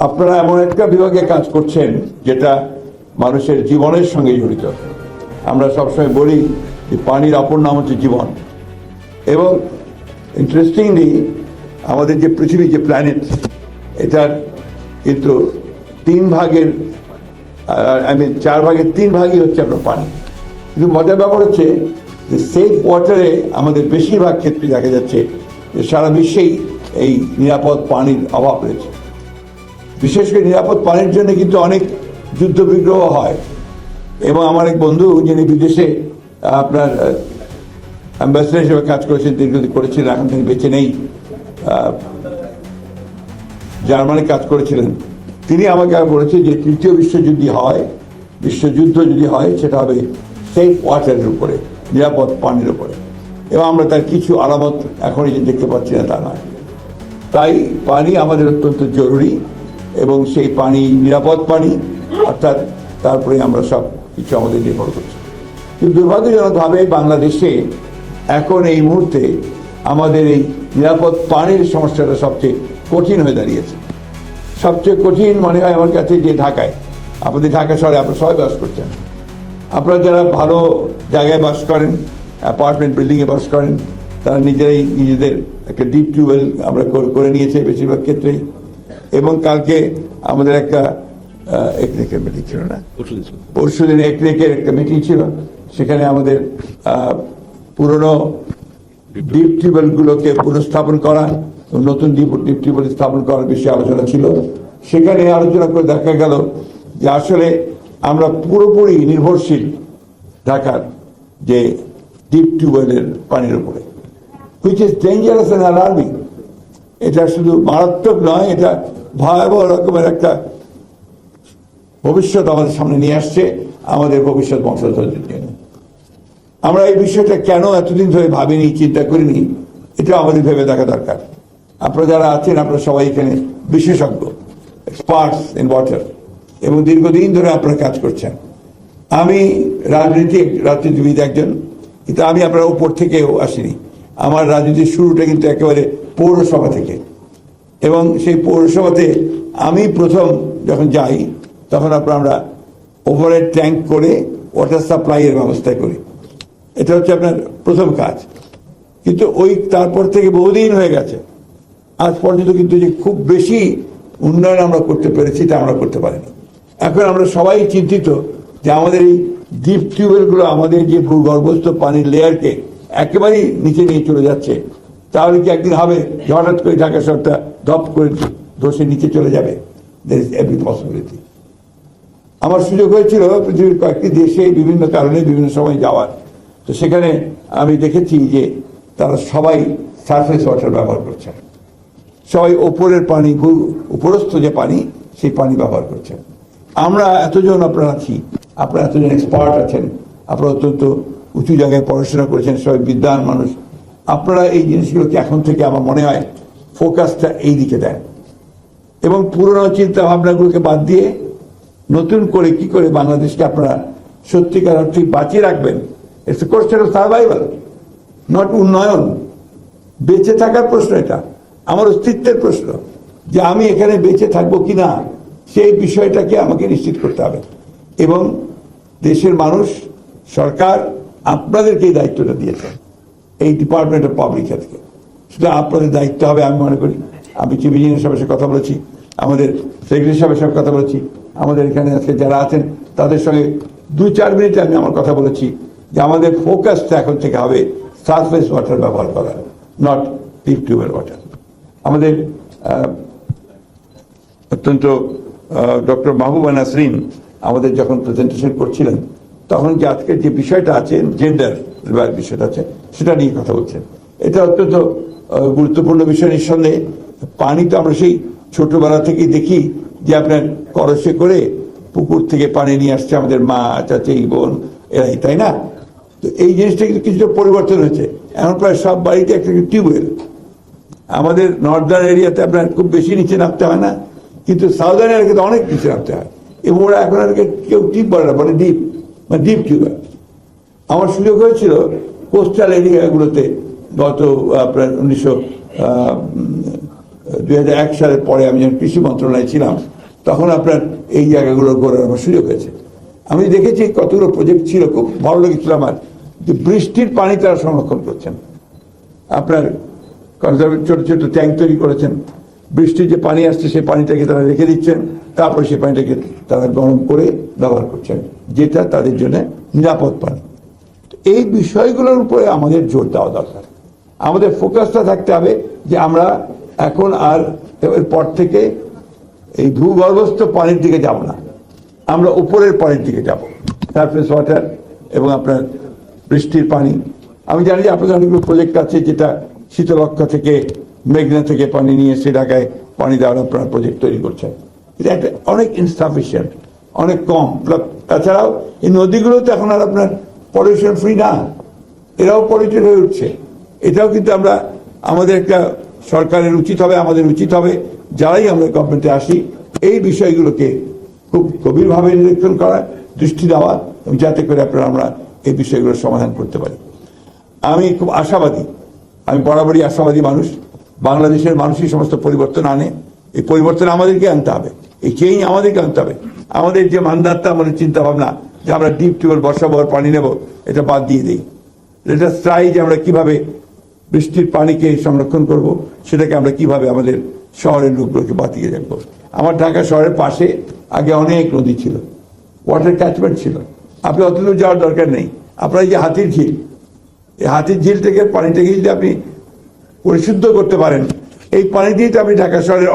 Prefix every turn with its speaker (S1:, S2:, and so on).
S1: আপনারা এমন একটা বিভাগে কাজ করছেন যেটা মানুষের জীবনের সঙ্গে জড়িত। আমরা সবসময় বলি যে পানির অপর নাম হচ্ছে জীবন। এবং ইন্টারেস্টিংলি আমাদের যে পৃথিবী, যে প্ল্যানেট, এটার কিন্তু 4 ভাগের 3 ভাগই হচ্ছে আপনার পানি। কিন্তু মজার ব্যাপার হচ্ছে যে সেফ ওয়াটারে আমাদের বেশিরভাগ ক্ষেত্রে দেখা যাচ্ছে যে সারা বিশ্বেই এই নিরাপদ পানির অভাব রয়েছে। বিশেষ করে নিরাপদ পানির জন্য কিন্তু অনেক যুদ্ধ বিগ্রহ হয়। এবং আমার এক বন্ধু, যিনি বিদেশে আপনার অ্যাম্বাসেডর হিসেবে কাজ করেছেন, দীর্ঘদিন করেছিলেন, এখন তিনি বেঁচে নেই, জার্মানি কাজ করেছিলেন, তিনি আমাকে বলেছে যে তৃতীয় বিশ্বযুদ্ধ যদি হয় সেটা হবে সেফ ওয়াটারের উপরে, নিরাপদ পানির উপরে। এবং আমরা তার কিছু আলামত এখন যে দেখতে পাচ্ছি না তা নয়। তাই পানি আমাদের অত্যন্ত জরুরি, এবং সেই পানি নিরাপদ পানি, অর্থাৎ তারপরে আমরা সব কিছু আমাদের নির্ভর করছি। কিন্তু দুর্ভাগ্যজনকভাবে বাংলাদেশে এখন এই মুহূর্তে আমাদের এই নিরাপদ পানির সমস্যাটা সবচেয়ে কঠিন হয়ে দাঁড়িয়েছে। সবচেয়ে কঠিন মনে হয় আমার কাছে যে ঢাকায়, আপনাদের ঢাকা শহরে আপনারা সবাই বাস করছেন, আপনারা যারা ভালো জায়গায় বাস করেন, অ্যাপার্টমেন্ট বিল্ডিংয়ে বাস করেন, তারা নিজেদের একটা ডিপ টিউবওয়েল আমরা করে নিয়েছে বেশিরভাগ ক্ষেত্রেই। এবং কালকে আমাদের একটা একনেকের মিটিং ছিল না, পরশুদিন একনেকের একটা মিটিং ছিল, সেখানে আমাদের পুরনো ডিপ টিউবওয়েলগুলোকে পুনঃস্থাপন করা, নতুন ডিপ টিউবওয়েল স্থাপন করার বিষয়ে আলোচনা ছিল। সেখানে আলোচনা করে দেখা গেল যে আসলে আমরা পুরোপুরি নির্ভরশীল ঢাকার যে ডিপ টিউবওয়েলের পানির উপরে, which is dangerous and alarming. এটা শুধু মারাত্মক নয়, এটা ভয়াবহ রকমের একটা ভবিষ্যৎ আমাদের সামনে নিয়ে আসছে, আমাদের ভবিষ্যৎ বংশধরদের জন্য। আমরা এই বিষয়টা কেন এতদিন ধরে ভাবিনি, চিন্তা করিনি, এটা আমাদের ভেবে দেখা দরকার। আপনারা যারা আছেন, আপনারা সবাই এখানে বিশেষজ্ঞ, এক্সপার্টস ইন ওয়াটার, এবং দীর্ঘদিন ধরে আপনারা কাজ করছেন। আমি রাজনীতিবিদ একজন, কিন্তু আমি আপনার উপর থেকেও আসিনি। আমার রাজনীতির শুরুটা কিন্তু একেবারে পৌরসভা থেকে, এবং সেই পৌরসভাতে আমি প্রথম যখন যাই তখন আমরা ওভারহেড ট্যাঙ্ক করে ওয়াটার সাপ্লাইয়ের ব্যবস্থা করি। এটা হচ্ছে আপনার প্রথম কাজ। কিন্তু তারপর থেকে বহুদিন হয়ে গেছে, আজ পর্যন্ত কিন্তু যে খুব বেশি উন্নয়ন আমরা করতে পেরেছি তা আমরা করতে পারিনি। এখন আমরা সবাই চিন্তিত যে আমাদের এই ডিপ টিউবওয়েলগুলো আমাদের যে ভূগর্ভস্থ পানির লেয়ারকে একেবারেই নিচে নিয়ে চলে যাচ্ছে। তাহলে কি একদিন হবে যে হঠাৎ করে ঢাকা শহরটা ধপ করে ধসে নিচে চলে যাবে? There is every possibility. আমার সুযোগ হয়েছিল পৃথিবীর কয়েকটি দেশে বিভিন্ন কারণে বিভিন্ন সময় যাওয়ার, তো সেখানে আমি দেখেছি যে তারা সবাই সারফেস ওয়াটার ব্যবহার করছে, সবাই ওপরের পানি, উপরস্থ যে পানি, সেই পানি ব্যবহার করছেন। আমরা এতজন আপনারা আছি, আপনারা এতজন এক্সপার্ট আছেন, আপনারা অত্যন্ত উঁচু জায়গায় পড়াশোনা করেছেন, সবাই বিদ্বান মানুষ, আপনারা এই জিনিসগুলোকে এখন থেকে আমার মনে হয় ফোকাসটা এই দিকে দেন, এবং পুরনো চিন্তা ভাবনাগুলোকে বাদ দিয়ে নতুন করে কি করে বাংলাদেশকে আপনারা সত্যিকার অর্থে বাঁচিয়ে রাখবেন। It's a question of survival, not উন্নয়ন। বেঁচে থাকার প্রশ্ন, এটা আমার অস্তিত্বের প্রশ্ন, যে আমি এখানে বেঁচে থাকবো কিনা সেই বিষয়টাকে আমাকে নিশ্চিত করতে হবে। এবং দেশের মানুষ, সরকার আপনাদেরকে এই দায়িত্বটা দিয়েছে, এই ডিপার্টমেন্ট অফ পাবলিক হেলথকে। সেটা আপনাদের দায়িত্ব হবে আমি মনে করি। আমি চিফ ইঞ্জিনিয়ার সাহেবের সাথে কথা বলেছি, আমাদের সেক্রেটারি সাহেবের সাথে কথা বলেছি, আমাদের এখানে আজকে যারা আছেন তাদের সঙ্গে 2-4 মিনিটে আমি আমার কথা বলেছি যে আমাদের ফোকাসটা এখন থেকে হবে সারফেস ওয়াটার ব্যবহার করা, নট ডিপ টিউবওয়েল ওয়াটার। আমাদের অত্যন্ত ডক্টর মাহবুবা নাসরিন আমাদের যখন প্রেজেন্টেশন করছিলেন, তখন যে আজকের যে বিষয়টা আছে, জেন্ডার বিষয়টা আছে, সেটা নিয়ে কথা বলছেন। এটা অত্যন্ত গুরুত্বপূর্ণ বিষয়। নিঃসন্দেহে পানি তো আমরা সেই ছোটবেলা থেকেই দেখি যে আপনার কলসে করে পুকুর থেকে পানি নিয়ে আসছে আমাদের মা, চাচি, বোন, এরাই, তাই না? তো এই জিনিসটা কিন্তু কিছুটা পরিবর্তন হয়েছে। এখন প্রায় সব বাড়িতে একটা টিউবওয়েল। আমাদের নর্দার্ন এরিয়াতে আপনার খুব বেশি নিচে নামতে হয় না, কিন্তু সাউদার্ন এরিয়াতে অনেক নিচে নামতে হয়, এবং ওরা এখন আর কেউ টিপ বলে না, বলে ডিপ, মানে ডিপ টিউবওয়েল। আমার সুযোগ হয়েছিল কোস্টাল এরিয়াগুলোতে গত আপনার 2001 সালের পরে আমি যখন কৃষি মন্ত্রণালয়ে ছিলাম, তখন আপনার এই জায়গাগুলো গড়ার আমার সুযোগ হয়েছে। আমি দেখেছি কতগুলো প্রজেক্ট ছিল, খুব ভালো লেগেছিল আমার, যে বৃষ্টির পানি তারা সংরক্ষণ করছেন। আপনার ছোট ছোট ট্যাঙ্ক তৈরি করেছেন, বৃষ্টির যে পানি আসছে সেই পানিটাকে তারা রেখে দিচ্ছেন, তারপরে সেই পানিটাকে তারা গরম করে ব্যবহার করছেন, যেটা তাদের জন্য নিরাপদ পানি। এই বিষয়গুলোর উপরে আমাদের জোর দেওয়া দরকার। আমাদের ফোকাসটা থাকতে হবে যে আমরা এখন আর এর পর থেকে এই ভূগর্ভস্থ পানির দিকে যাব না, আমরা উপরের পানির দিকে যাব, সারফেস ওয়াটার এবং আপনার বৃষ্টির পানি। আমি জানি যে আপনাদের অনেকগুলো প্রজেক্ট আছে, যেটা শীতলক্ষা থেকে মেঘনা থেকে পানি নিয়ে সে ঢাকায় পানি দেওয়ার আপনার প্রজেক্ট তৈরি করছেন। এটা একটা অনেক ইনসাফিসিয়েন্ট, অনেক কম। তাছাড়াও এই নদীগুলো তো এখন আর আপনার পলিউশন ফ্রি না, এরাও পলিউটেড হয়ে উঠছে। এটাও কিন্তু আমরা আমাদের একটা সরকারের উচিত হবে, আমাদের উচিত হবে যারাই আমরা গভর্নমেন্টে আসি এই বিষয়গুলোকে খুব গভীরভাবে নিরীক্ষণ করা, দৃষ্টি দেওয়া, যাতে করে আপনারা আমরা এই বিষয়গুলোর সমাধান করতে পারি। আমি খুব আশাবাদী, আমি বরাবরই আশাবাদী মানুষ। বাংলাদেশের মানুষই সমস্ত পরিবর্তন আনে, এই পরিবর্তন আমাদেরকে আনতে হবে, এই চেঞ্জ আমাদেরকে আনতে হবে। আমাদের যে মানদাত্তা, আমাদের চিন্তা ভাবনা যে আমরা ডিপ টিউবওয়েল বসাবো আর পানি নেব, এটা বাদ দিয়ে দিই। এটা ট্রাই যে আমরা কিভাবে বৃষ্টির পানিকে সংরক্ষণ করব, সেটাকে আমরা কিভাবে আমাদের শহরের লোকগুলোকে বাঁচিয়ে রাখবো। আমার ঢাকা শহরের পাশে আগে অনেক নদী ছিল, ওয়াটার ক্যাচমেন্ট ছিল, আপনি অত দূর যাওয়ার দরকার নেই। আপনার এই যে হাতির ঝিল, এই হাতির ঝিল থেকে পানিটাকে যদি আপনি পরিশুদ্ধ করতে পারেন, এই পানি দিয়ে তো আপনি ঢাকা শহরের